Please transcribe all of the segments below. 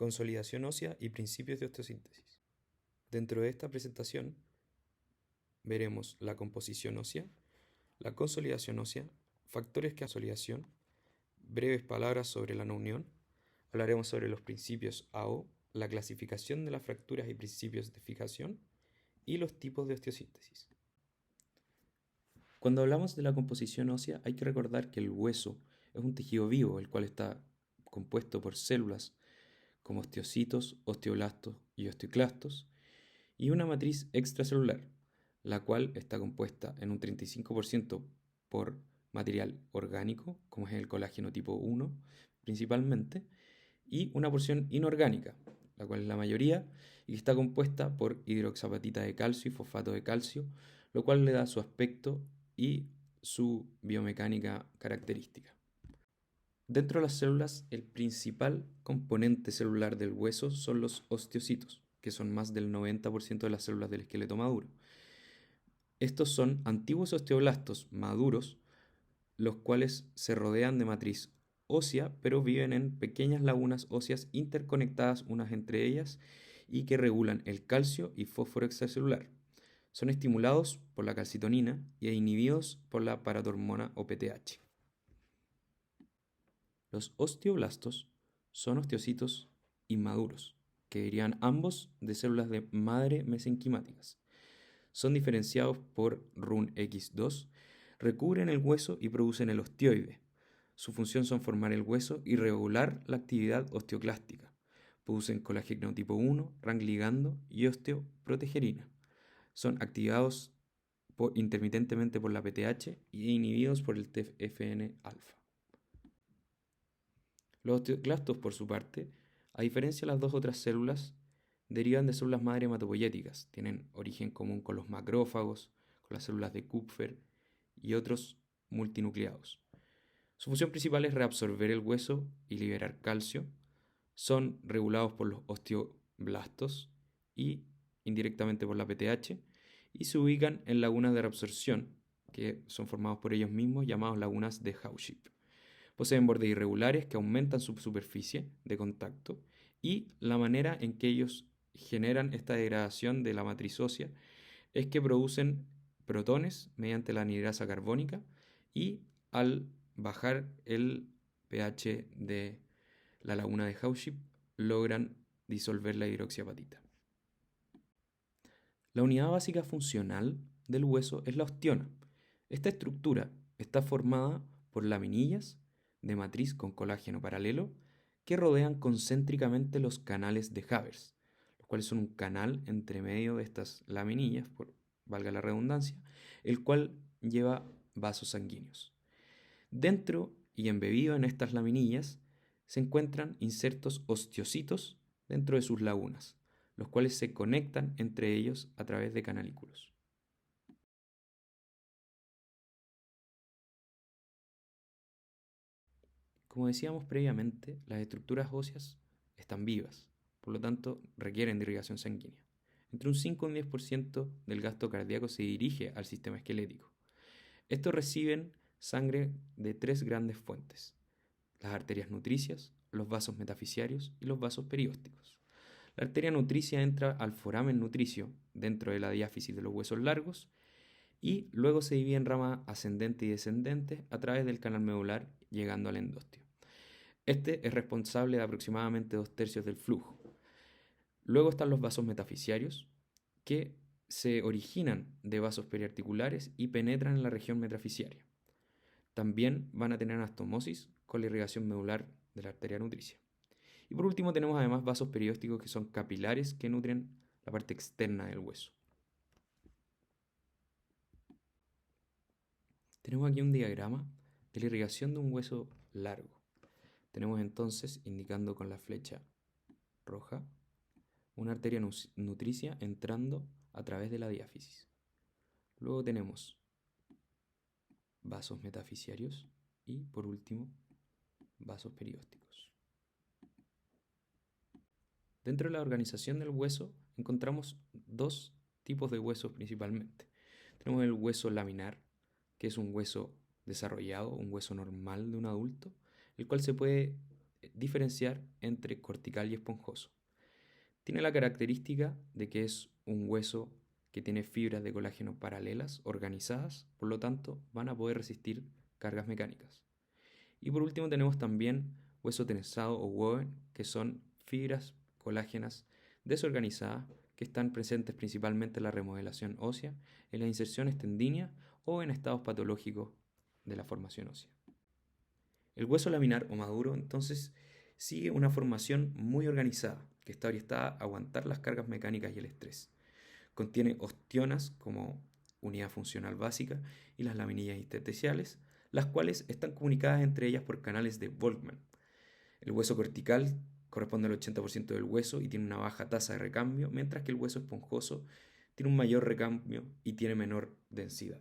consolidación ósea y principios de osteosíntesis. Dentro de esta presentación veremos la composición ósea, la consolidación ósea, factores que consolidación, breves palabras sobre la no unión, hablaremos sobre los principios AO, la clasificación de las fracturas y principios de fijación y los tipos de osteosíntesis. Cuando hablamos de la composición ósea hay que recordar que el hueso es un tejido vivo, el cual está compuesto por células como osteocitos, osteoblastos y osteoclastos, y una matriz extracelular, la cual está compuesta en un 35% por material orgánico, como es el colágeno tipo 1 principalmente, y una porción inorgánica, la cual es la mayoría, y está compuesta por hidroxapatita de calcio y fosfato de calcio, lo cual le da su aspecto y su biomecánica característica. Dentro de las células, el principal componente celular del hueso son los osteocitos, que son más del 90% de las células del esqueleto maduro. Estos son antiguos osteoblastos maduros, los cuales se rodean de matriz ósea, pero viven en pequeñas lagunas óseas interconectadas unas entre ellas y que regulan el calcio y fósforo extracelular. Son estimulados por la calcitonina y inhibidos por la paratormona o PTH. Los osteoblastos son osteocitos inmaduros, que derivan ambos de células de madre mesenquimáticas. Son diferenciados por RUNX2, recubren el hueso y producen el osteoide. Su función son formar el hueso y regular la actividad osteoclástica. Producen colágeno tipo 1, rangligando y osteoprotegerina. Son activados intermitentemente por la PTH y inhibidos por el TFN-alfa. Los osteoclastos, por su parte, a diferencia de las dos otras células, derivan de células madre hematopoyéticas. Tienen origen común con los macrófagos, con las células de Kupffer y otros multinucleados. Su función principal es reabsorber el hueso y liberar calcio. Son regulados por los osteoblastos y indirectamente por la PTH y se ubican en lagunas de reabsorción que son formados por ellos mismos llamados lagunas de Hauship. Poseen bordes irregulares que aumentan su superficie de contacto y la manera en que ellos generan esta degradación de la matriz ósea es que producen protones mediante la anhidrasa carbónica y al bajar el pH de la laguna de Hauship logran disolver la hidroxiapatita. La unidad básica funcional del hueso es la osteona. Esta estructura está formada por laminillas de matriz con colágeno paralelo que rodean concéntricamente los canales de Havers, los cuales son un canal entre medio de estas laminillas, valga la redundancia, el cual lleva vasos sanguíneos. Dentro y embebido en estas laminillas se encuentran insertos osteocitos dentro de sus lagunas, los cuales se conectan entre ellos a través de canalículos. Como decíamos previamente, las estructuras óseas están vivas, por lo tanto requieren de irrigación sanguínea. Entre un 5 y un 10% del gasto cardíaco se dirige al sistema esquelético. Estos reciben sangre de tres grandes fuentes: las arterias nutricias, los vasos metafisiarios y los vasos periósticos. La arteria nutricia entra al foramen nutricio dentro de la diáfisis de los huesos largos y luego se divide en ramas ascendentes y descendentes a través del canal medular llegando al endostio. Este es responsable de aproximadamente 2/3 del flujo. Luego están los vasos metafisiarios, que se originan de vasos periarticulares y penetran en la región metafisiaria. También van a tener anastomosis con la irrigación medular de la arteria nutricia. Y por último tenemos además vasos periósticos que son capilares que nutren la parte externa del hueso. Tenemos aquí un diagrama de la irrigación de un hueso largo. Tenemos entonces, indicando con la flecha roja, una arteria nutricia entrando a través de la diáfisis. Luego tenemos vasos metafisiarios y, por último, vasos periósticos. Dentro de la organización del hueso encontramos dos tipos de huesos principalmente. Tenemos el hueso laminar, que es un hueso desarrollado, un hueso normal de un adulto, el cual se puede diferenciar entre cortical y esponjoso. Tiene la característica de que es un hueso que tiene fibras de colágeno paralelas, organizadas, por lo tanto van a poder resistir cargas mecánicas. Y por último tenemos también hueso trenzado o woven, que son fibras colágenas desorganizadas que están presentes principalmente en la remodelación ósea, en las inserciones tendíneas o en estados patológicos de la formación ósea. El hueso laminar o maduro entonces sigue una formación muy organizada, que está orientada a aguantar las cargas mecánicas y el estrés. Contiene ostionas como unidad funcional básica y las laminillas intersticiales, las cuales están comunicadas entre ellas por canales de Volkmann. El hueso cortical corresponde al 80% del hueso y tiene una baja tasa de recambio, mientras que el hueso esponjoso tiene un mayor recambio y tiene menor densidad.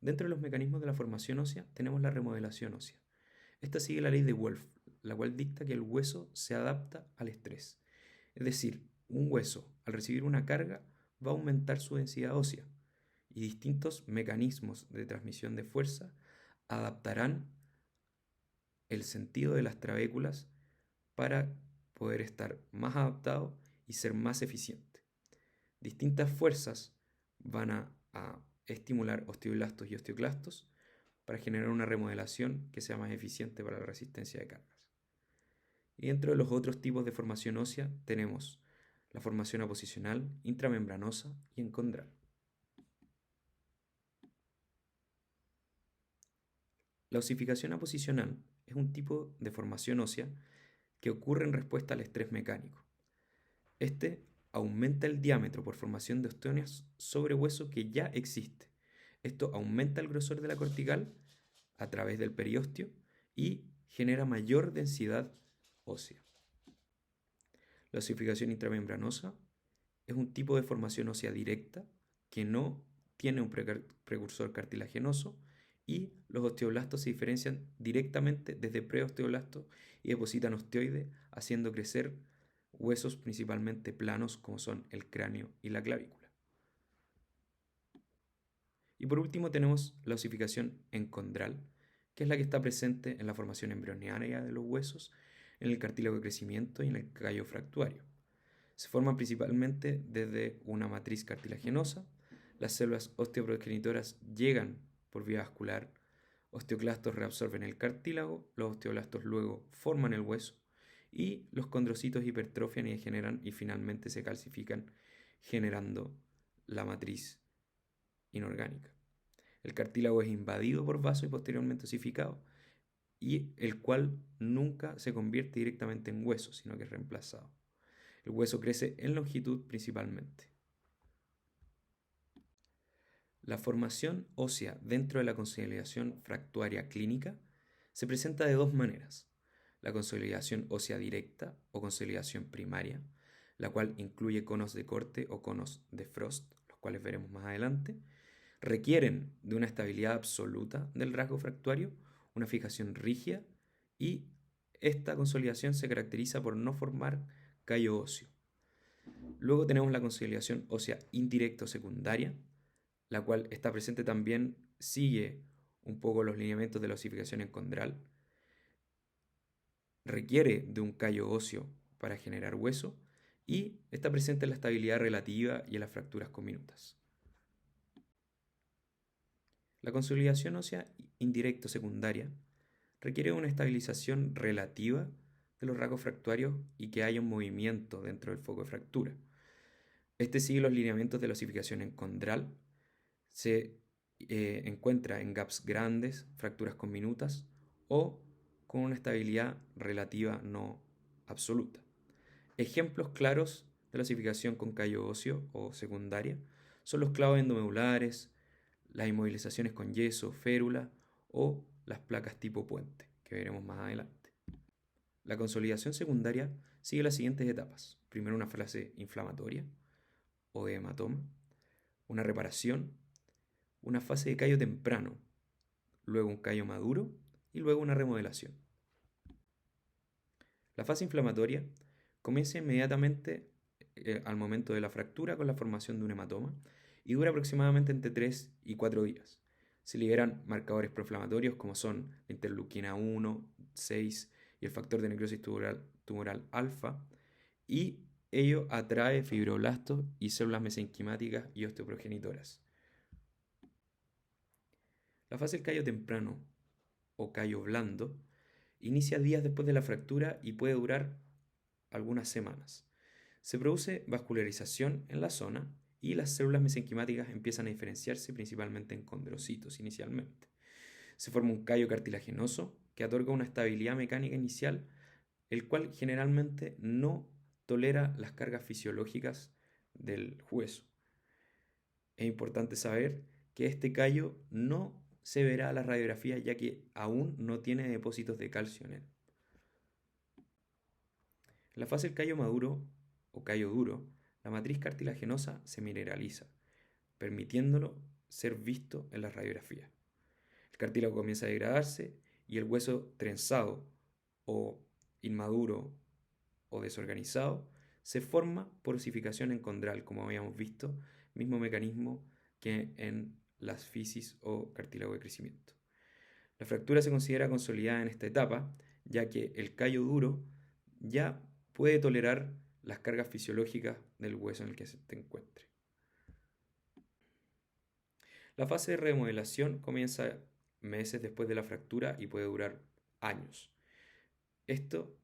Dentro de los mecanismos de la formación ósea tenemos la remodelación ósea. Esta sigue la ley de Wolff, la cual dicta que el hueso se adapta al estrés. Es decir, un hueso, al recibir una carga, va a aumentar su densidad ósea y distintos mecanismos de transmisión de fuerza adaptarán el sentido de las trabéculas para poder estar más adaptado y ser más eficiente. Distintas fuerzas van a estimular osteoblastos y osteoclastos para generar una remodelación que sea más eficiente para la resistencia de cargas. Y dentro de los otros tipos de formación ósea tenemos la formación aposicional, intramembranosa y encondral. La osificación aposicional es un tipo de formación ósea que ocurre en respuesta al estrés mecánico. Este aumenta el diámetro por formación de osteones sobre hueso que ya existe. Esto aumenta el grosor de la cortical a través del periósteo y genera mayor densidad ósea. La osificación intramembranosa es un tipo de formación ósea directa que no tiene un precursor cartilaginoso y los osteoblastos se diferencian directamente desde preosteoblastos y depositan osteoide, haciendo crecer huesos principalmente planos como son el cráneo y la clavícula. Y por último tenemos la osificación encondral, que es la que está presente en la formación embrionaria de los huesos, en el cartílago de crecimiento y en el callo fractuario. Se forman principalmente desde una matriz cartilaginosa. Las células osteoprogenitoras llegan por vía vascular, osteoclastos reabsorben el cartílago, los osteoblastos luego forman el hueso y los condrocitos hipertrofian y degeneran y finalmente se calcifican generando la matriz inorgánica. El cartílago es invadido por vasos y posteriormente osificado, y el cual nunca se convierte directamente en hueso, sino que es reemplazado. El hueso crece en longitud principalmente. La formación ósea dentro de la consolidación fractuaria clínica se presenta de dos maneras: la consolidación ósea directa o consolidación primaria, la cual incluye conos de corte o conos de Frost, los cuales veremos más adelante. Requieren de una estabilidad absoluta del rasgo fractuario, una fijación rígida, y esta consolidación se caracteriza por no formar callo óseo. Luego tenemos la consolidación ósea indirecta o secundaria, la cual está presente también, sigue un poco los lineamientos de la osificación encondral, requiere de un callo óseo para generar hueso y está presente en la estabilidad relativa y en las fracturas conminutas. La consolidación ósea indirecta o secundaria requiere una estabilización relativa de los rasgos fractuarios y que haya un movimiento dentro del foco de fractura. Este sigue los lineamientos de la osificación encondral, se encuentra en gaps grandes, fracturas conminutas o con una estabilidad relativa no absoluta. Ejemplos claros de la osificación con callo óseo o secundaria son los clavos endomedulares, las inmovilizaciones con yeso, férula o las placas tipo puente, que veremos más adelante. La consolidación secundaria sigue las siguientes etapas. Primero una fase inflamatoria o de hematoma, una reparación, una fase de callo temprano, luego un callo maduro y luego una remodelación. La fase inflamatoria comienza inmediatamente al momento de la fractura con la formación de un hematoma y dura aproximadamente entre 3 y 4 días. Se liberan marcadores proinflamatorios como son la interleuquina 1, 6 y el factor de necrosis tumoral alfa, y ello atrae fibroblastos y células mesenquimáticas y osteoprogenitoras. La fase del callo temprano o callo blando inicia días después de la fractura y puede durar algunas semanas. Se produce vascularización en la zona y las células mesenquimáticas empiezan a diferenciarse principalmente en condrocitos inicialmente. Se forma un callo cartilaginoso que otorga una estabilidad mecánica inicial, el cual generalmente no tolera las cargas fisiológicas del hueso. Es importante saber que este callo no se verá a la radiografía ya que aún no tiene depósitos de calcio en él. En la fase del callo maduro o callo duro, la matriz cartilaginosa se mineraliza, permitiéndolo ser visto en la radiografía. El cartílago comienza a degradarse y el hueso trenzado o inmaduro o desorganizado se forma por osificación encondral, como habíamos visto, mismo mecanismo que en las fisis o cartílago de crecimiento. La fractura se considera consolidada en esta etapa, ya que el callo duro ya puede tolerar las cargas fisiológicas del hueso en el que se encuentre. La fase de remodelación comienza meses después de la fractura y puede durar años. Esto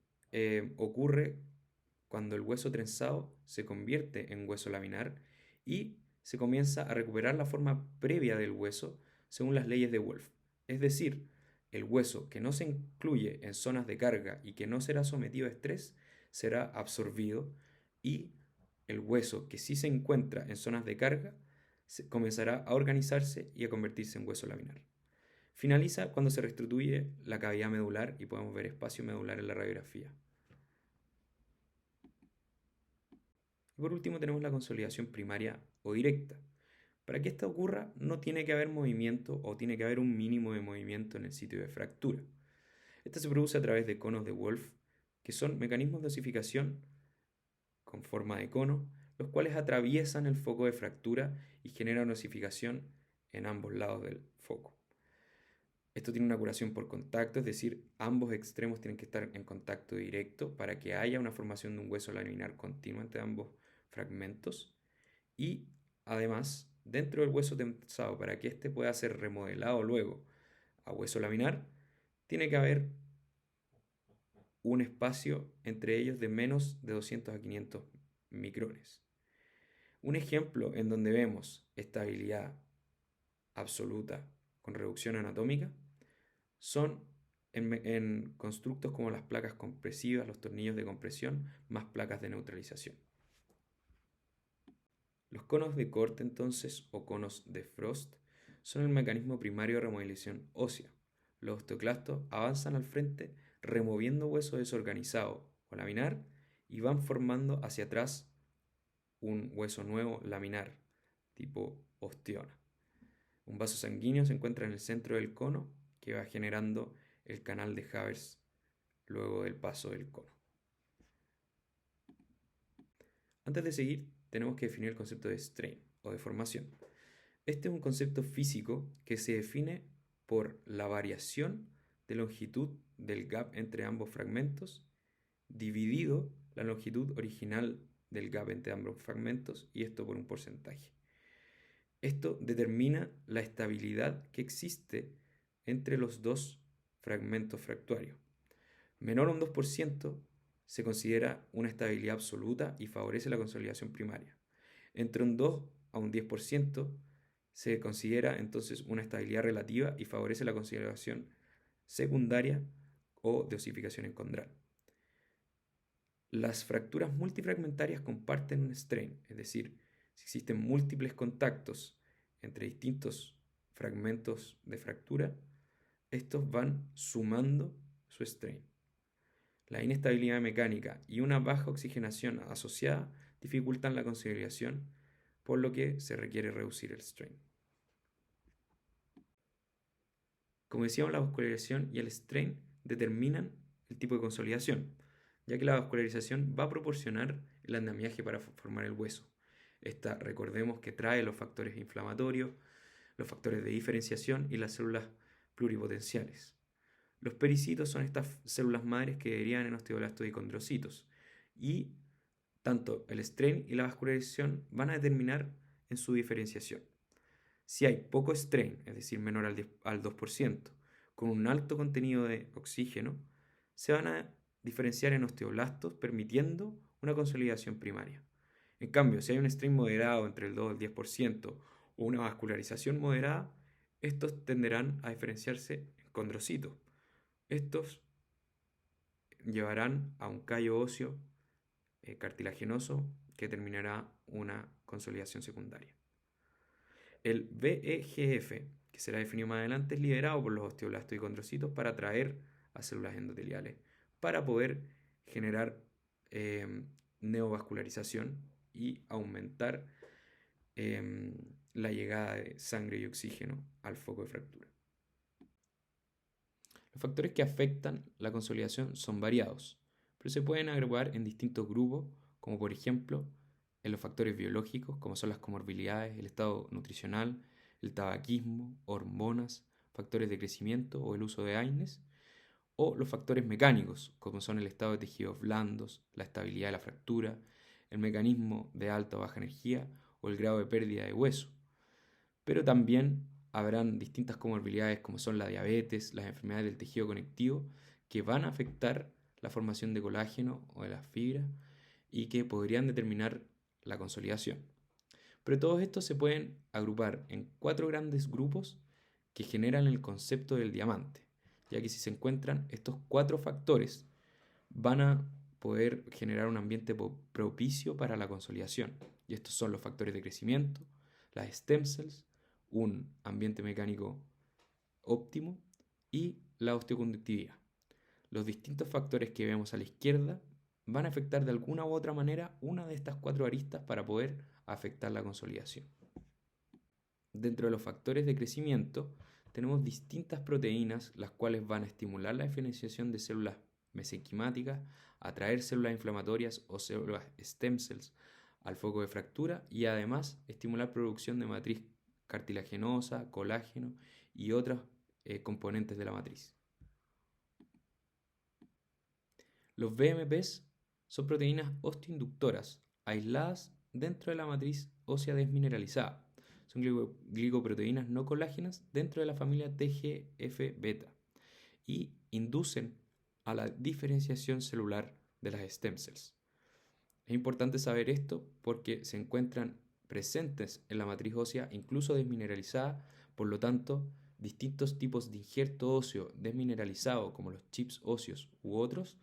ocurre cuando el hueso trenzado se convierte en hueso laminar y se comienza a recuperar la forma previa del hueso según las leyes de Wolff. Es decir, el hueso que no se incluye en zonas de carga y que no será sometido a estrés será absorbido, y el hueso que sí se encuentra en zonas de carga comenzará a organizarse y a convertirse en hueso laminar. Finaliza cuando se restituye la cavidad medular y podemos ver espacio medular en la radiografía. Y por último tenemos la consolidación primaria o directa. Para que esta ocurra no tiene que haber movimiento o tiene que haber un mínimo de movimiento en el sitio de fractura. Esta se produce a través de conos de Wolff, que son mecanismos de osificación con forma de cono, los cuales atraviesan el foco de fractura y generan osificación en ambos lados del foco. Esto tiene una curación por contacto, es decir, ambos extremos tienen que estar en contacto directo para que haya una formación de un hueso laminar continuo entre ambos fragmentos, y además dentro del hueso tensado, para que éste pueda ser remodelado luego a hueso laminar, tiene que haber un espacio entre ellos de menos de 200 a 500 micrones. Un ejemplo en donde vemos estabilidad absoluta con reducción anatómica son en constructos como las placas compresivas, los tornillos de compresión, más placas de neutralización. Los conos de corte entonces, o conos de Frost, son el mecanismo primario de remodelación ósea. Los osteoclastos avanzan al frente removiendo hueso desorganizado o laminar y van formando hacia atrás un hueso nuevo laminar, tipo osteona. Un vaso sanguíneo se encuentra en el centro del cono que va generando el canal de Havers luego del paso del cono. Antes de seguir, tenemos que definir el concepto de strain o deformación. Este es un concepto físico que se define por la variación de longitud del gap entre ambos fragmentos, dividido la longitud original del gap entre ambos fragmentos, y esto por un porcentaje. Esto determina la estabilidad que existe entre los dos fragmentos fracturios. Menor a un 2% se considera una estabilidad absoluta y favorece la consolidación primaria. Entre un 2 a un 10% se considera entonces una estabilidad relativa y favorece la consolidación secundaria o de osificación encondral. Las fracturas multifragmentarias comparten un strain, es decir, si existen múltiples contactos entre distintos fragmentos de fractura, estos van sumando su strain. La inestabilidad mecánica y una baja oxigenación asociada dificultan la consolidación, por lo que se requiere reducir el strain. Como decíamos, la vascularización y el strain determinan el tipo de consolidación, ya que la vascularización va a proporcionar el andamiaje para formar el hueso. Esta, recordemos que trae los factores inflamatorios, los factores de diferenciación y las células pluripotenciales. Los pericitos son estas células madres que derivan en osteoblastos y condrocitos, y tanto el strain y la vascularización van a determinar en su diferenciación. Si hay poco strain, es decir, menor al 2%, con un alto contenido de oxígeno, se van a diferenciar en osteoblastos, permitiendo una consolidación primaria. En cambio, si hay un strain moderado entre el 2 y el 10% o una vascularización moderada, estos tenderán a diferenciarse en condrocitos. Estos llevarán a un callo óseo cartilaginoso que terminará una consolidación secundaria. El VEGF, que será definido más adelante, es liderado por los osteoblastos y condrocitos para atraer a células endoteliales para poder generar neovascularización y aumentar la llegada de sangre y oxígeno al foco de fractura. Los factores que afectan la consolidación son variados, pero se pueden agrupar en distintos grupos, como por ejemplo en los factores biológicos, como son las comorbilidades, el estado nutricional, el tabaquismo, hormonas, factores de crecimiento o el uso de AINES, o los factores mecánicos, como son el estado de tejidos blandos, la estabilidad de la fractura, el mecanismo de alta o baja energía o el grado de pérdida de hueso. Pero también habrán distintas comorbilidades como son la diabetes, las enfermedades del tejido conectivo, que van a afectar la formación de colágeno o de las fibras y que podrían determinar la consolidación. Pero todos estos se pueden agrupar en 4 grandes grupos que generan el concepto del diamante, ya que si se encuentran estos 4 factores van a poder generar un ambiente propicio para la consolidación. Y estos son los factores de crecimiento, las stem cells, un ambiente mecánico óptimo y la osteoconductividad. Los distintos factores que vemos a la izquierda van a afectar de alguna u otra manera una de estas 4 aristas para poder afectar la consolidación. Dentro de los factores de crecimiento tenemos distintas proteínas las cuales van a estimular la diferenciación de células mesenquimáticas, atraer células inflamatorias o células stem cells al foco de fractura y además estimular producción de matriz cartilaginosa, colágeno y otros componentes de la matriz. Los BMPs son proteínas osteoinductoras aisladas dentro de la matriz ósea desmineralizada. Son glicoproteínas no colágenas dentro de la familia TGF-beta y inducen a la diferenciación celular de las stem cells. Es importante saber esto porque se encuentran presentes en la matriz ósea incluso desmineralizada, por lo tanto, distintos tipos de injerto óseo desmineralizado como los chips óseos u otros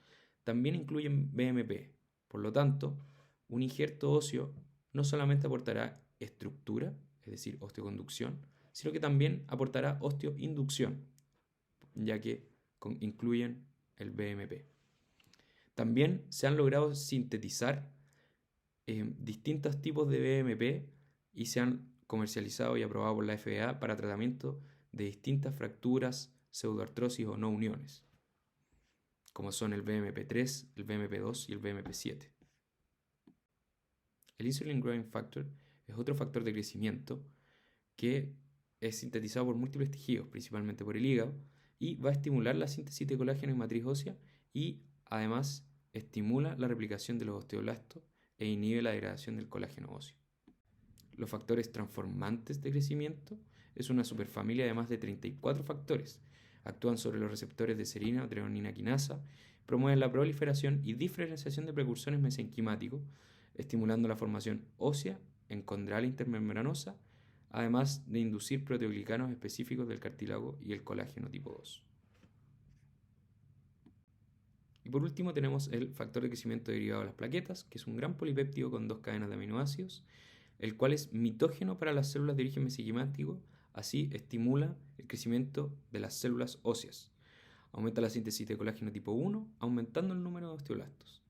también incluyen BMP. Por lo tanto, un injerto óseo no solamente aportará estructura, es decir, osteoconducción, sino que también aportará osteoinducción, ya que incluyen el BMP. También se han logrado sintetizar distintos tipos de BMP y se han comercializado y aprobado por la FDA para tratamiento de distintas fracturas, pseudoartrosis o no uniones, como son el BMP3, el BMP2 y el BMP7. El Insulin Growing Factor es otro factor de crecimiento que es sintetizado por múltiples tejidos, principalmente por el hígado, y va a estimular la síntesis de colágeno en matriz ósea y además estimula la replicación de los osteoblastos e inhibe la degradación del colágeno óseo. Los factores transformantes de crecimiento es una superfamilia de más de 34 factores. Actúan sobre los receptores de serina o treonina quinasa, promueven la proliferación y diferenciación de precursores mesenquimáticos, estimulando la formación ósea encondral intermembranosa, además de inducir proteoglicanos específicos del cartílago y el colágeno tipo 2. Y por último tenemos el factor de crecimiento derivado de las plaquetas, que es un gran polipéptido con 2 cadenas de aminoácidos, el cual es mitógeno para las células de origen mesenquimático, así estimula el crecimiento de las células óseas. Aumenta la síntesis de colágeno tipo 1, aumentando el número de osteoblastos.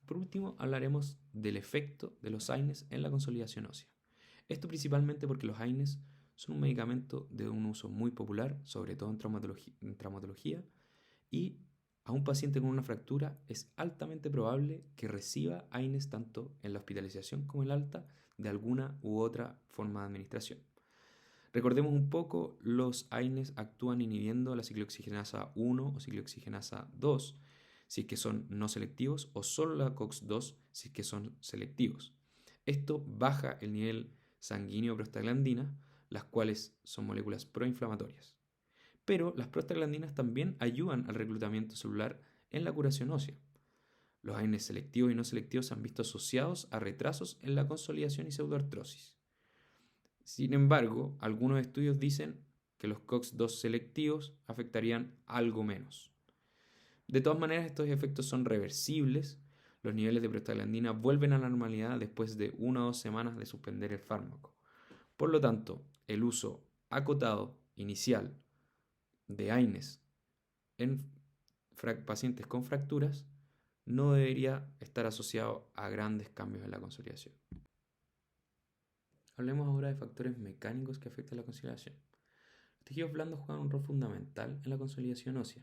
Por último, hablaremos del efecto de los AINES en la consolidación ósea. Esto principalmente porque los AINES son un medicamento de un uso muy popular, sobre todo en traumatología, y a un paciente con una fractura es altamente probable que reciba AINES tanto en la hospitalización como en el alta de alguna u otra forma de administración. Recordemos un poco, los AINES actúan inhibiendo la ciclooxigenasa 1 o ciclooxigenasa 2 si es que son no selectivos, o solo la COX-2 si es que son selectivos. Esto baja el nivel sanguíneo de prostaglandinas, las cuales son moléculas proinflamatorias. Pero las prostaglandinas también ayudan al reclutamiento celular en la curación ósea. Los AINES selectivos y no selectivos se han visto asociados a retrasos en la consolidación y pseudoartrosis. Sin embargo, algunos estudios dicen que los COX-2 selectivos afectarían algo menos. De todas maneras, estos efectos son reversibles. Los niveles de prostaglandina vuelven a la normalidad después de 1 o 2 semanas de suspender el fármaco. Por lo tanto, el uso acotado inicial de AINES en pacientes con fracturas no debería estar asociado a grandes cambios en la consolidación. Hablemos ahora de factores mecánicos que afectan la consolidación. Los tejidos blandos juegan un rol fundamental en la consolidación ósea.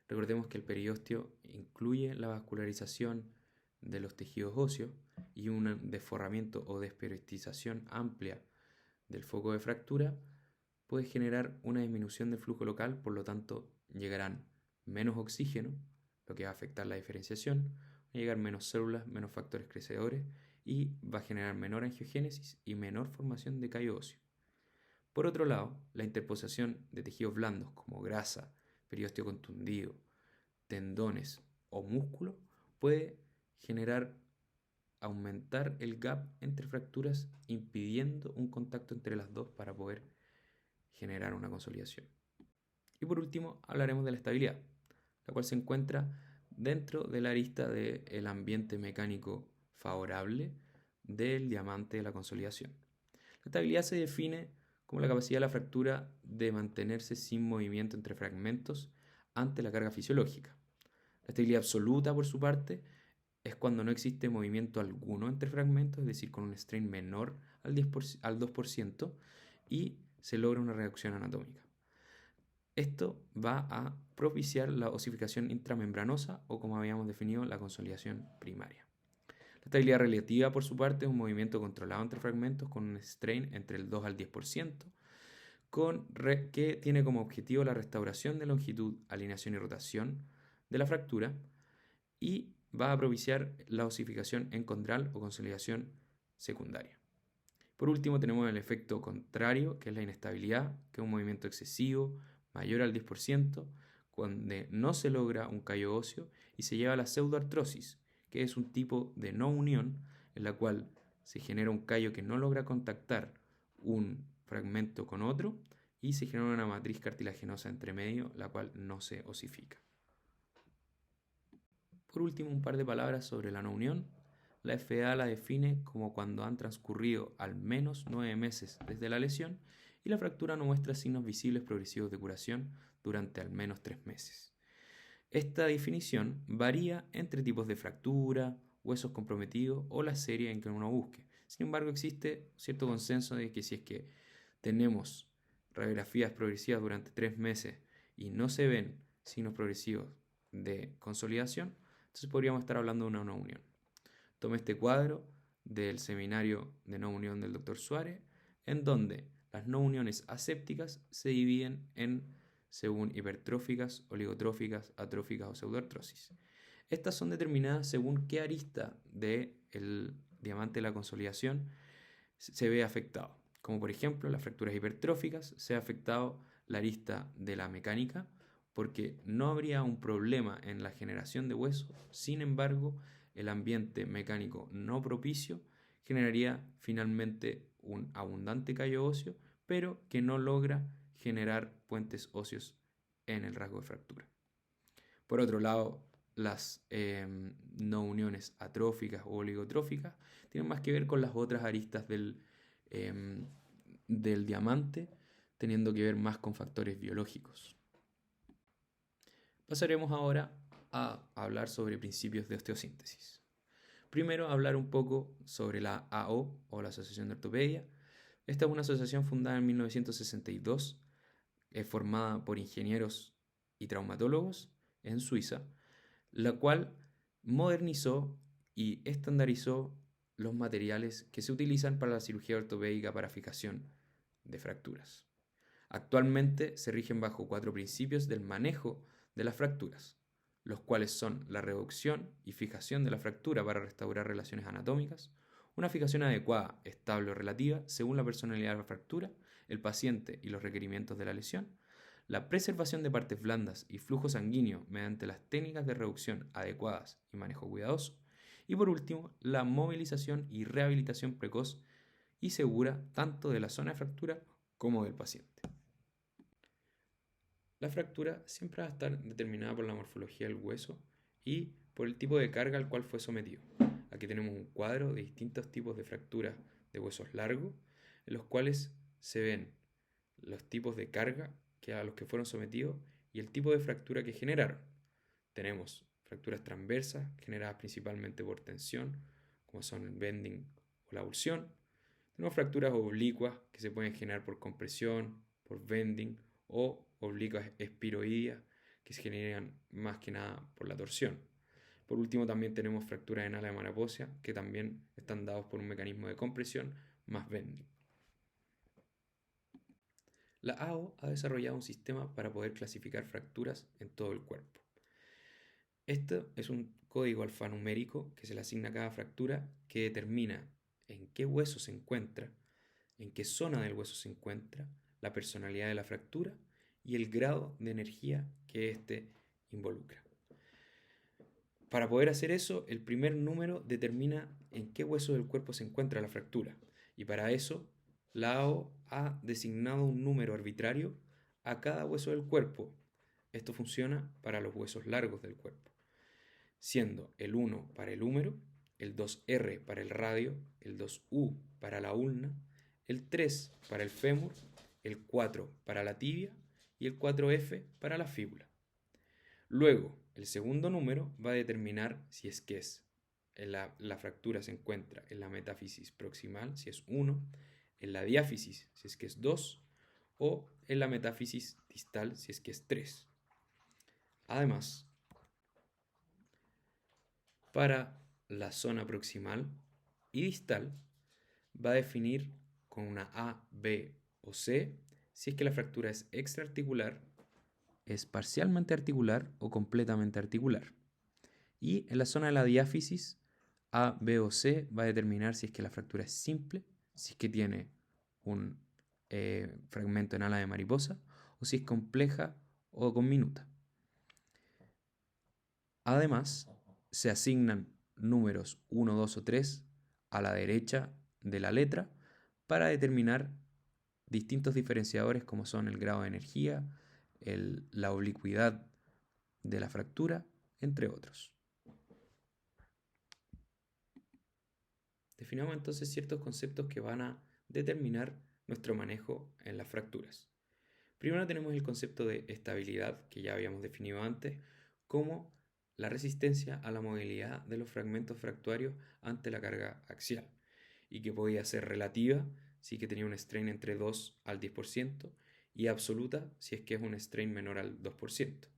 Recordemos que el periósteo incluye la vascularización de los tejidos óseos y un desforramiento o desperiodización amplia del foco de fractura puede generar una disminución del flujo local, por lo tanto llegarán menos oxígeno, lo que va a afectar la diferenciación, va a llegar menos células, menos factores crecedores y va a generar menor angiogénesis y menor formación de callo óseo. Por otro lado, la interposición de tejidos blandos como grasa, periósteo contundido, tendones o músculo puede aumentar el gap entre fracturas, impidiendo un contacto entre las dos para poder generar una consolidación. Y por último, hablaremos de la estabilidad, la cual se encuentra dentro de la arista del ambiente mecánico favorable del diamante de la consolidación. La estabilidad se define como la capacidad de la fractura de mantenerse sin movimiento entre fragmentos ante la carga fisiológica. La estabilidad absoluta, por su parte, es cuando no existe movimiento alguno entre fragmentos, es decir, con un strain menor al 2%, y se logra una reducción anatómica. Esto va a propiciar la osificación intramembranosa o, como habíamos definido, la consolidación primaria. La estabilidad relativa, por su parte, es un movimiento controlado entre fragmentos con un strain entre el 2 al 10%, que tiene como objetivo la restauración de longitud, alineación y rotación de la fractura, y va a propiciar la osificación encondral o consolidación secundaria. Por último, tenemos el efecto contrario, que es la inestabilidad, que es un movimiento excesivo, mayor al 10%, donde no se logra un callo óseo y se lleva a la pseudoartrosis, que es un tipo de no unión en la cual se genera un callo que no logra contactar un fragmento con otro y se genera una matriz cartilaginosa entre medio, la cual no se osifica. Por último, un par de palabras sobre la no unión. La FDA la define como cuando han transcurrido al menos 9 meses desde la lesión y la fractura no muestra signos visibles progresivos de curación durante al menos 3 meses. Esta definición varía entre tipos de fractura, huesos comprometidos o la serie en que uno busque. Sin embargo, existe cierto consenso de que si es que tenemos radiografías progresivas durante 3 meses y no se ven signos progresivos de consolidación, entonces podríamos estar hablando de una no unión. Tomé este cuadro del seminario de no unión del Dr. Suárez, en donde las no uniones asépticas se dividen según hipertróficas, oligotróficas, atróficas o pseudoartrosis. Estas son determinadas según qué arista del diamante de la consolidación se ve afectado. Como por ejemplo, las fracturas hipertróficas se ha afectado la arista de la mecánica, porque no habría un problema en la generación de hueso. Sin embargo, el ambiente mecánico no propicio generaría finalmente un abundante callo óseo, pero que no logra generar puentes óseos en el rasgo de fractura. Por otro lado, las no uniones atróficas o oligotróficas tienen más que ver con las otras aristas del diamante, teniendo que ver más con factores biológicos. Pasaremos ahora a hablar sobre principios de osteosíntesis. Primero, hablar un poco sobre la AO, o la Asociación de Ortopedia. Esta es una asociación fundada en 1962, formada por ingenieros y traumatólogos, en Suiza, la cual modernizó y estandarizó los materiales que se utilizan para la cirugía ortopédica para fijación de fracturas. Actualmente se rigen bajo 4 principios del manejo de las fracturas, los cuales son la reducción y fijación de la fractura para restaurar relaciones anatómicas, una fijación adecuada, estable o relativa según la personalidad de la fractura, el paciente y los requerimientos de la lesión, la preservación de partes blandas y flujo sanguíneo mediante las técnicas de reducción adecuadas y manejo cuidadoso, y por último, la movilización y rehabilitación precoz y segura tanto de la zona de fractura como del paciente. La fractura siempre va a estar determinada por la morfología del hueso y por el tipo de carga al cual fue sometido. Aquí tenemos un cuadro de distintos tipos de fracturas de huesos largos, en los cuales se ven los tipos de carga a los que fueron sometidos y el tipo de fractura que generaron. Tenemos fracturas transversas generadas principalmente por tensión, como son el bending o la abulsión. Tenemos fracturas oblicuas que se pueden generar por compresión, por bending o oblicuas espiroideas que se generan más que nada por la torsión. Por último, también tenemos fracturas en ala de mala ósea que también están dados por un mecanismo de compresión más bending. La AO ha desarrollado un sistema para poder clasificar fracturas en todo el cuerpo. Esto es un código alfanumérico que se le asigna a cada fractura que determina en qué hueso se encuentra, en qué zona del hueso se encuentra, la personalidad de la fractura y el grado de energía que éste involucra. Para poder hacer eso, el primer número determina en qué hueso del cuerpo se encuentra la fractura, y para eso la AO ha designado un número arbitrario a cada hueso del cuerpo. Esto funciona para los huesos largos del cuerpo, siendo el 1 para el húmero, el 2R para el radio, el 2U para la ulna, el 3 para el fémur, el 4 para la tibia y el 4F para la fíbula. Luego, el segundo número va a determinar si es que la fractura se encuentra en la metáfisis proximal, si es 1, en la diáfisis, si es que es 2, o en la metáfisis distal, si es que es 3. Además, para la zona proximal y distal, va a definir con una A, B o C si es que la fractura es extraarticular, es parcialmente articular o completamente articular. Y en la zona de la diáfisis, A, B o C va a determinar si es que la fractura es simple, si es que tiene un fragmento en ala de mariposa, o si es compleja o conminuta. Además, se asignan números 1, 2 o 3 a la derecha de la letra para determinar distintos diferenciadores como son el grado de energía, la oblicuidad de la fractura, entre otros. Definamos entonces ciertos conceptos que van a determinar nuestro manejo en las fracturas. Primero tenemos el concepto de estabilidad, que ya habíamos definido antes, como la resistencia a la movilidad de los fragmentos fracturios ante la carga axial, y que podía ser relativa si que tenía un strain entre 2 al 10% y absoluta si es que es un strain menor al 2%.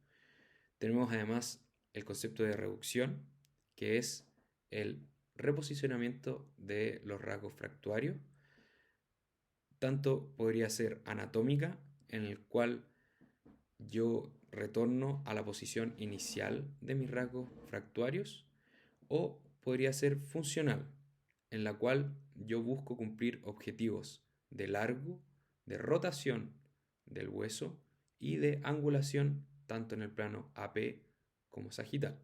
Tenemos además el concepto de reducción, que es el reposicionamiento de los rasgos fracturios. Tanto podría ser anatómica, en el cual yo retorno a la posición inicial de mis rasgos fracturios, o podría ser funcional, en la cual yo busco cumplir objetivos de largo, de rotación del hueso y de angulación tanto en el plano AP como sagital.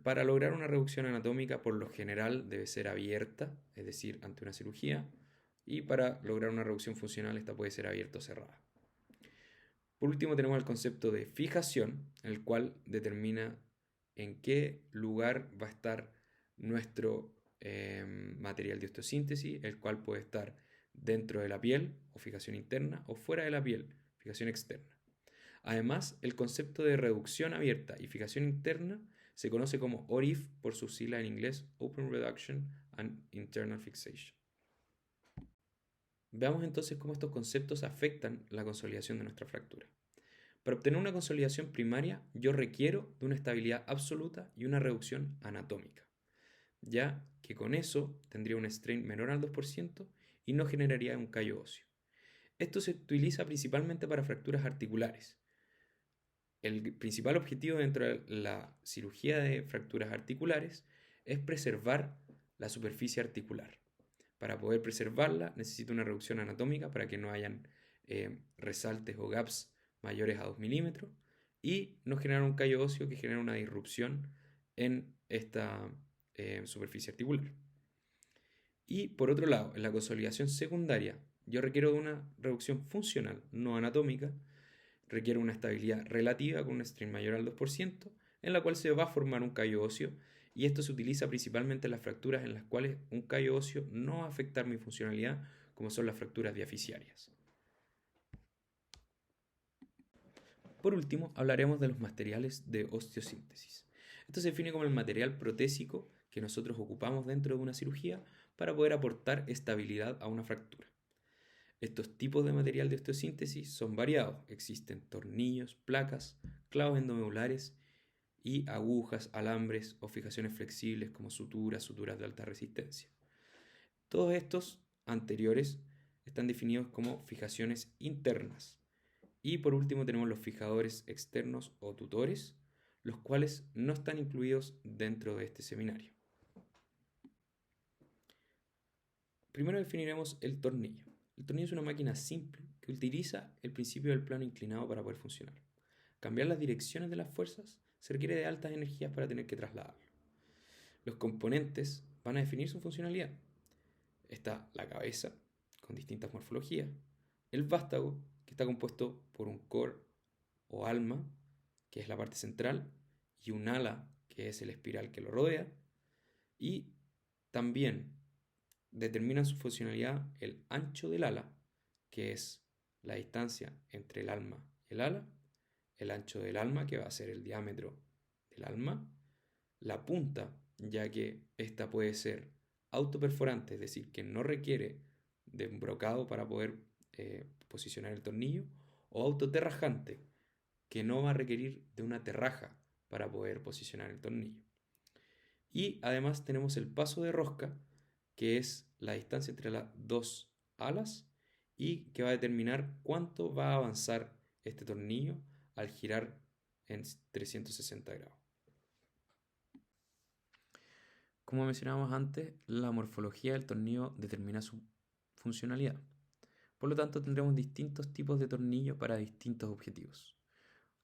Para lograr una reducción anatómica, por lo general debe ser abierta, es decir, ante una cirugía, y para lograr una reducción funcional esta puede ser abierta o cerrada. Por último tenemos el concepto de fijación, el cual determina en qué lugar va a estar nuestro material de osteosíntesis, el cual puede estar dentro de la piel, o fijación interna, o fuera de la piel, fijación externa. Además, el concepto de reducción abierta y fijación interna se conoce como ORIF por sus siglas en inglés, Open Reduction and Internal Fixation. Veamos entonces cómo estos conceptos afectan la consolidación de nuestra fractura. Para obtener una consolidación primaria, yo requiero de una estabilidad absoluta y una reducción anatómica, ya que con eso tendría un strain menor al 2% y no generaría un callo óseo. Esto se utiliza principalmente para fracturas articulares. El principal objetivo dentro de la cirugía de fracturas articulares es preservar la superficie articular. Para poder preservarla necesito una reducción anatómica para que no hayan resaltes o gaps mayores a 2 milímetros y no generar un callo óseo que genere una disrupción en esta superficie articular. Y por otro lado, en la consolidación secundaria, yo requiero de una reducción funcional, no anatómica, requiere una estabilidad relativa con un strain mayor al 2%, en la cual se va a formar un callo óseo, y esto se utiliza principalmente en las fracturas en las cuales un callo óseo no va a afectar mi funcionalidad, como son las fracturas diaficiarias. Por último, hablaremos de los materiales de osteosíntesis. Esto se define como el material protésico que nosotros ocupamos dentro de una cirugía para poder aportar estabilidad a una fractura. Estos tipos de material de osteosíntesis son variados. Existen tornillos, placas, clavos endomedulares y agujas, alambres o fijaciones flexibles como suturas, suturas de alta resistencia. Todos estos anteriores están definidos como fijaciones internas. Y por último tenemos los fijadores externos o tutores, los cuales no están incluidos dentro de este seminario. Primero definiremos el tornillo. El tornillo es una máquina simple que utiliza el principio del plano inclinado para poder funcionar. Cambiar las direcciones de las fuerzas se requiere de altas energías para tener que trasladarlo. Los componentes van a definir su funcionalidad. Está la cabeza, con distintas morfologías, el vástago, que está compuesto por un core o alma, que es la parte central, y un ala, que es el espiral que lo rodea, y también determinan su funcionalidad el ancho del ala, que es la distancia entre el alma y el ala, el ancho del alma, que va a ser el diámetro del alma, la punta, ya que esta puede ser autoperforante, es decir, que no requiere de un brocado para poder posicionar el tornillo, o autoterrajante, que no va a requerir de una terraja para poder posicionar el tornillo. Y además tenemos el paso de rosca, que es la distancia entre las dos alas y que va a determinar cuánto va a avanzar este tornillo al girar en 360 grados. Como mencionábamos antes, la morfología del tornillo determina su funcionalidad. Por lo tanto, tendremos distintos tipos de tornillos para distintos objetivos.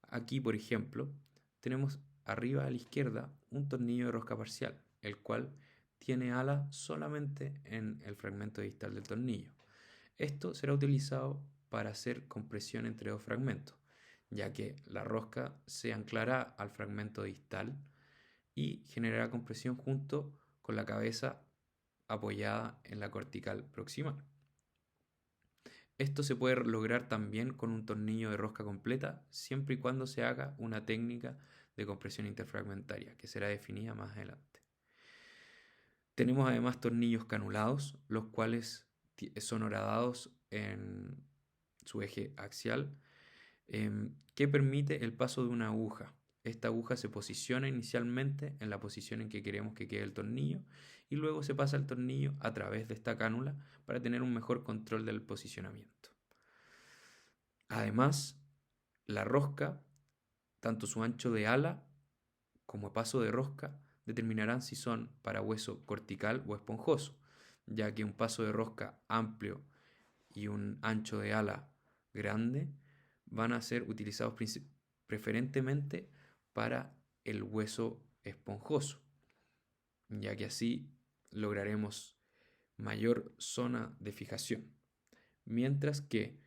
Aquí, por ejemplo, tenemos arriba a la izquierda un tornillo de rosca parcial, el cual tiene ala solamente en el fragmento distal del tornillo. Esto será utilizado para hacer compresión entre dos fragmentos, ya que la rosca se anclará al fragmento distal y generará compresión junto con la cabeza apoyada en la cortical proximal. Esto se puede lograr también con un tornillo de rosca completa, siempre y cuando se haga una técnica de compresión interfragmentaria, que será definida más adelante. Tenemos además tornillos canulados, los cuales son horadados en su eje axial, que permite el paso de una aguja. Esta aguja se posiciona inicialmente en la posición en que queremos que quede el tornillo y luego se pasa el tornillo a través de esta cánula para tener un mejor control del posicionamiento. Además, la rosca, tanto su ancho de ala como paso de rosca, determinarán si son para hueso cortical o esponjoso, ya que un paso de rosca amplio y un ancho de ala grande van a ser utilizados preferentemente para el hueso esponjoso, ya que así lograremos mayor zona de fijación, mientras que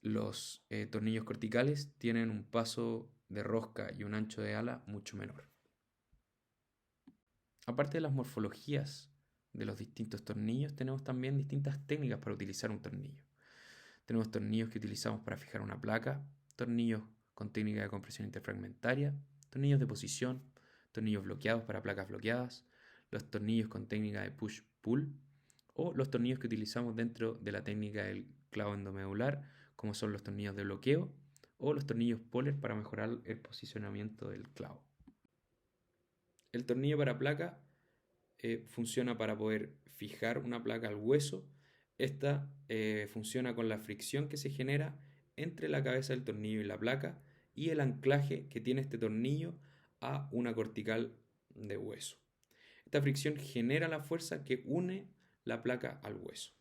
los tornillos corticales tienen un paso de rosca y un ancho de ala mucho menor. Aparte de las morfologías de los distintos tornillos, tenemos también distintas técnicas para utilizar un tornillo. Tenemos tornillos que utilizamos para fijar una placa, tornillos con técnica de compresión interfragmentaria, tornillos de posición, tornillos bloqueados para placas bloqueadas, los tornillos con técnica de push-pull o los tornillos que utilizamos dentro de la técnica del clavo endomedular, como son los tornillos de bloqueo o los tornillos Poller para mejorar el posicionamiento del clavo. El tornillo para placa funciona para poder fijar una placa al hueso. Esta funciona con la fricción que se genera entre la cabeza del tornillo y la placa y el anclaje que tiene este tornillo a una cortical de hueso. Esta fricción genera la fuerza que une la placa al hueso.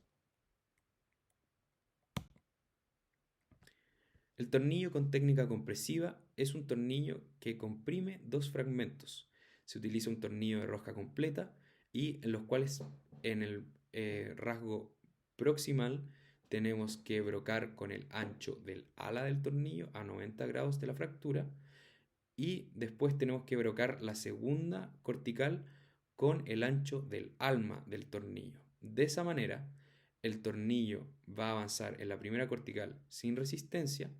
El tornillo con técnica compresiva es un tornillo que comprime dos fragmentos. Se utiliza un tornillo de rosca completa y en los cuales en el rasgo proximal tenemos que brocar con el ancho del ala del tornillo a 90 grados de la fractura y después tenemos que brocar la segunda cortical con el ancho del alma del tornillo. De esa manera, el tornillo va a avanzar en la primera cortical sin resistencia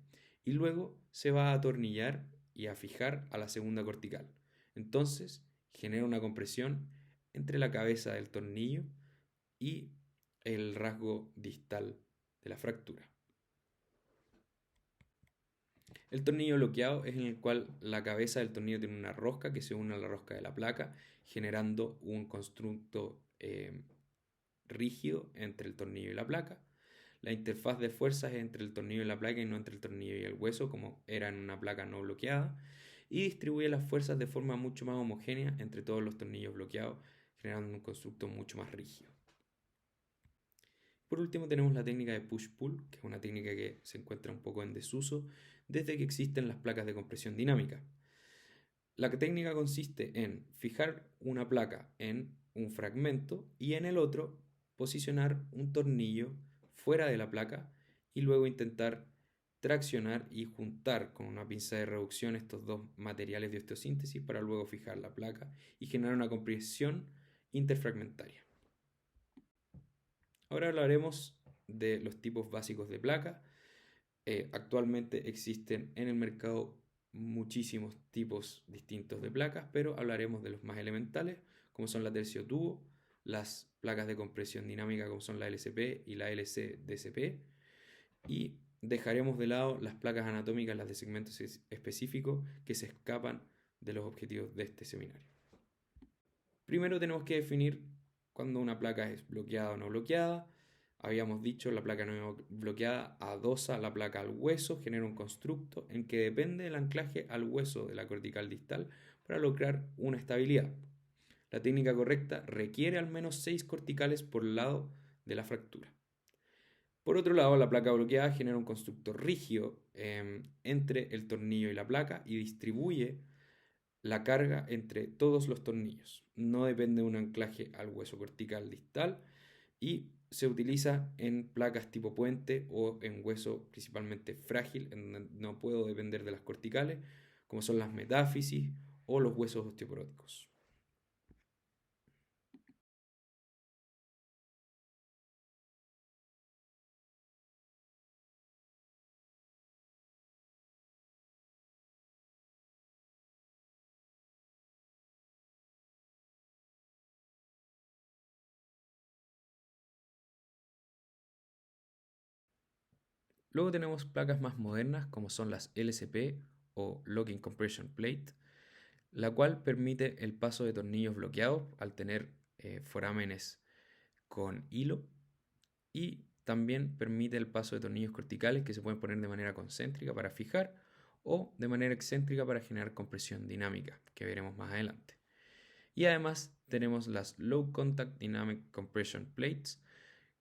y luego se va a atornillar y a fijar a la segunda cortical. Entonces, genera una compresión entre la cabeza del tornillo y el rasgo distal de la fractura. El tornillo bloqueado es en el cual la cabeza del tornillo tiene una rosca que se une a la rosca de la placa, generando un constructo rígido entre el tornillo y la placa. La interfaz de fuerzas es entre el tornillo y la placa y no entre el tornillo y el hueso, como era en una placa no bloqueada. Y distribuye las fuerzas de forma mucho más homogénea entre todos los tornillos bloqueados, generando un constructo mucho más rígido. Por último tenemos la técnica de push-pull, que es una técnica que se encuentra un poco en desuso desde que existen las placas de compresión dinámica. La técnica consiste en fijar una placa en un fragmento y en el otro posicionar un tornillo fuera de la placa y luego intentar traccionar y juntar con una pinza de reducción estos dos materiales de osteosíntesis para luego fijar la placa y generar una compresión interfragmentaria. Ahora hablaremos de los tipos básicos de placa. Actualmente existen en el mercado muchísimos tipos distintos de placas, pero hablaremos de los más elementales, como son la terciotubo, las placas de compresión dinámica como son la LCP y la LC-DCP, y dejaremos de lado las placas anatómicas, las de segmentos específicos, que se escapan de los objetivos de este seminario. Primero tenemos que definir cuando una placa es bloqueada o no bloqueada. Habíamos dicho, la placa no bloqueada adosa la placa al hueso, genera un constructo en que depende del anclaje al hueso de la cortical distal para lograr una estabilidad. La técnica correcta requiere al menos 6 corticales por lado de la fractura. Por otro lado, la placa bloqueada genera un constructo rígido entre el tornillo y la placa y distribuye la carga entre todos los tornillos. No depende de un anclaje al hueso cortical distal y se utiliza en placas tipo puente o en hueso principalmente frágil, en donde no puedo depender de las corticales, como son las metáfisis o los huesos osteoporóticos. Luego tenemos placas más modernas como son las LCP o Locking Compression Plate, la cual permite el paso de tornillos bloqueados al tener forámenes con hilo y también permite el paso de tornillos corticales que se pueden poner de manera concéntrica para fijar o de manera excéntrica para generar compresión dinámica, que veremos más adelante. Y además tenemos las Low Contact Dynamic Compression Plates,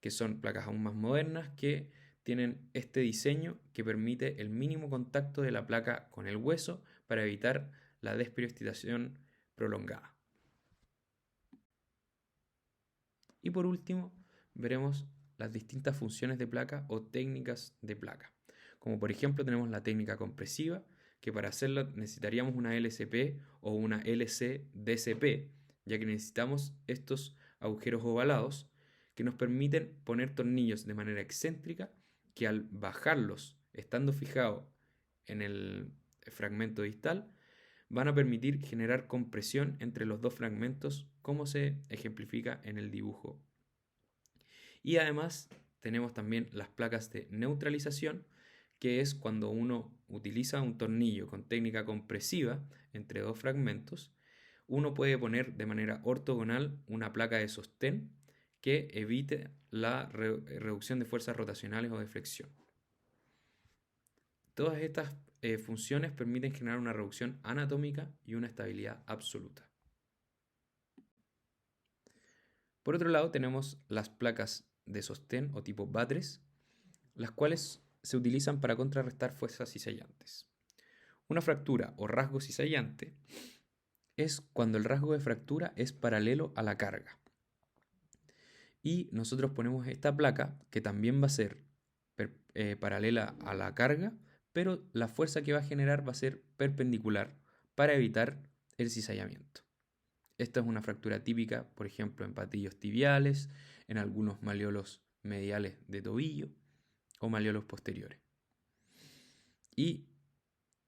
que son placas aún más modernas que tienen este diseño que permite el mínimo contacto de la placa con el hueso para evitar la desperiostitización prolongada. Y por último, veremos las distintas funciones de placa o técnicas de placa. Como por ejemplo tenemos la técnica compresiva, que para hacerla necesitaríamos una LCP o una LC-DCP, ya que necesitamos estos agujeros ovalados que nos permiten poner tornillos de manera excéntrica que al bajarlos, estando fijados en el fragmento distal, van a permitir generar compresión entre los dos fragmentos, como se ejemplifica en el dibujo. Y además tenemos también las placas de neutralización, que es cuando uno utiliza un tornillo con técnica compresiva entre dos fragmentos, uno puede poner de manera ortogonal una placa de sostén que evite la reducción de fuerzas rotacionales o de flexión. Todas estas funciones permiten generar una reducción anatómica y una estabilidad absoluta. Por otro lado, tenemos las placas de sostén o tipo Batres, las cuales se utilizan para contrarrestar fuerzas cizallantes. Una fractura o rasgo cizallante es cuando el rasgo de fractura es paralelo a la carga. Y nosotros ponemos esta placa, que también va a ser paralela a la carga, pero la fuerza que va a generar va a ser perpendicular para evitar el cizallamiento. Esta es una fractura típica, por ejemplo, en patillos tibiales, en algunos malleolos mediales de tobillo o malleolos posteriores. Y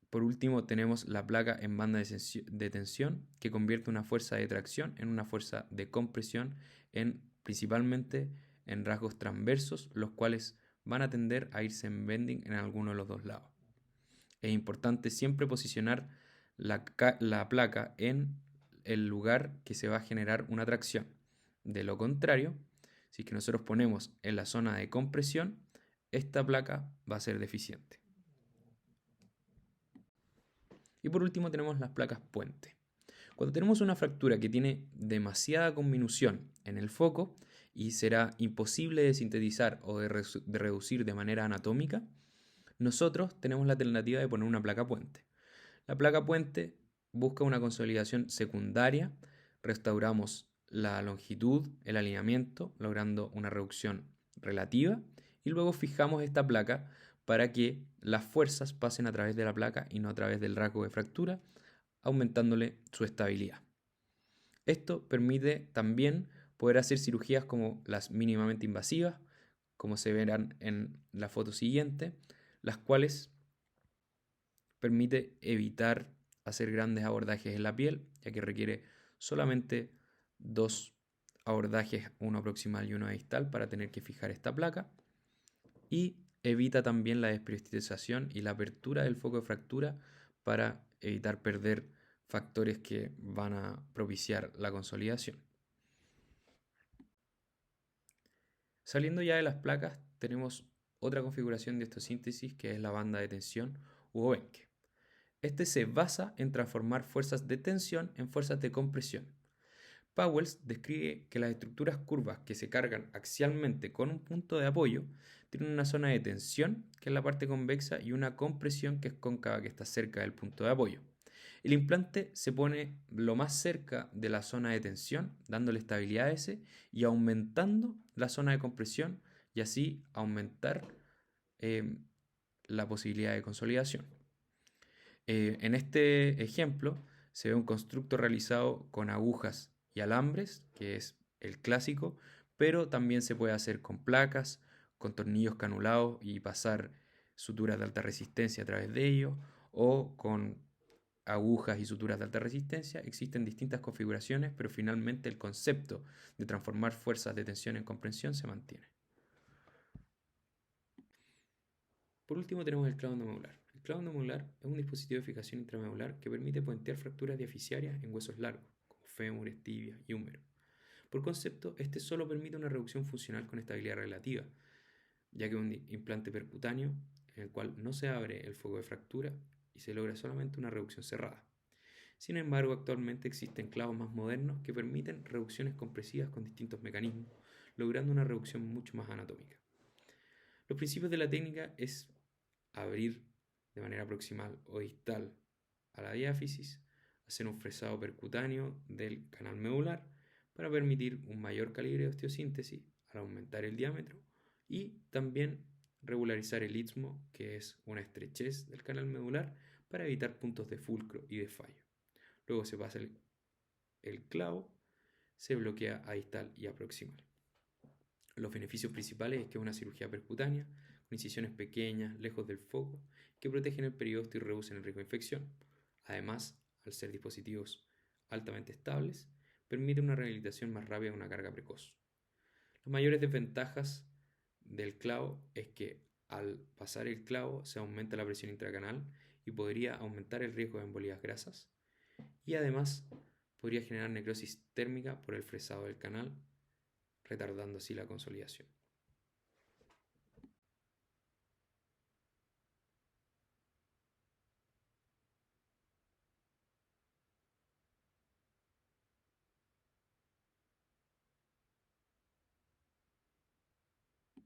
por último tenemos la placa en banda de tensión, que convierte una fuerza de tracción en una fuerza de compresión, principalmente en rasgos transversos, los cuales van a tender a irse en bending en alguno de los dos lados. Es importante siempre posicionar la placa en el lugar que se va a generar una tracción. De lo contrario, si es que nosotros ponemos en la zona de compresión, esta placa va a ser deficiente. Y por último tenemos las placas puente. Cuando tenemos una fractura que tiene demasiada conminución en el foco y será imposible de sintetizar o de reducir de manera anatómica, nosotros tenemos la alternativa de poner una placa puente. La placa puente busca una consolidación secundaria, restauramos la longitud, el alineamiento, logrando una reducción relativa, y luego fijamos esta placa para que las fuerzas pasen a través de la placa y no a través del rasgo de fractura, aumentándole su estabilidad. Esto permite también poder hacer cirugías como las mínimamente invasivas, como se verán en la foto siguiente, las cuales permite evitar hacer grandes abordajes en la piel, ya que requiere solamente 2 abordajes, uno proximal y uno distal, para tener que fijar esta placa, y evita también la despriorización y la apertura del foco de fractura para evitar perder factores que van a propiciar la consolidación. Saliendo ya de las placas, tenemos otra configuración de osteosíntesis, que es la banda de tensión u obenque. Este se basa en transformar fuerzas de tensión en fuerzas de compresión. Pauwels describe que las estructuras curvas que se cargan axialmente con un punto de apoyo tienen una zona de tensión, que es la parte convexa, y una compresión, que es cóncava, que está cerca del punto de apoyo. El implante se pone lo más cerca de la zona de tensión, dándole estabilidad a ese y aumentando la zona de compresión, y así aumentar la posibilidad de consolidación. En este ejemplo se ve un constructo realizado con agujas y alambres, que es el clásico, pero también se puede hacer con placas, con tornillos canulados y pasar suturas de alta resistencia a través de ellos, o con agujas y suturas de alta resistencia. Existen distintas configuraciones, pero finalmente el concepto de transformar fuerzas de tensión en comprensión se mantiene. Por último tenemos el clavo endomedular. El clavo endomedular es un dispositivo de fijación intramedular que permite puentear fracturas diaficiarias en huesos largos, como fémures, tibias y húmeros. Por concepto, este solo permite una reducción funcional con estabilidad relativa, ya que es un implante percutáneo en el cual no se abre el foco de fractura y se logra solamente una reducción cerrada. Sin embargo, actualmente existen clavos más modernos que permiten reducciones compresivas con distintos mecanismos, logrando una reducción mucho más anatómica. Los principios de la técnica es abrir de manera proximal o distal a la diáfisis, hacer un fresado percutáneo del canal medular para permitir un mayor calibre de osteosíntesis al aumentar el diámetro, y también regularizar el istmo, que es una estrechez del canal medular, para evitar puntos de fulcro y de fallo. Luego se pasa el clavo, se bloquea a distal y a proximal. Los beneficios principales es que es una cirugía percutánea, con incisiones pequeñas, lejos del foco, que protegen el periósteo y reducen el riesgo de infección. Además, al ser dispositivos altamente estables, permite una rehabilitación más rápida de una carga precoz. Las mayores desventajas del clavo es que Al pasar el clavo se aumenta la presión intracanal y podría aumentar el riesgo de embolías grasas. Y además podría generar necrosis térmica por el fresado del canal, retardando así la consolidación.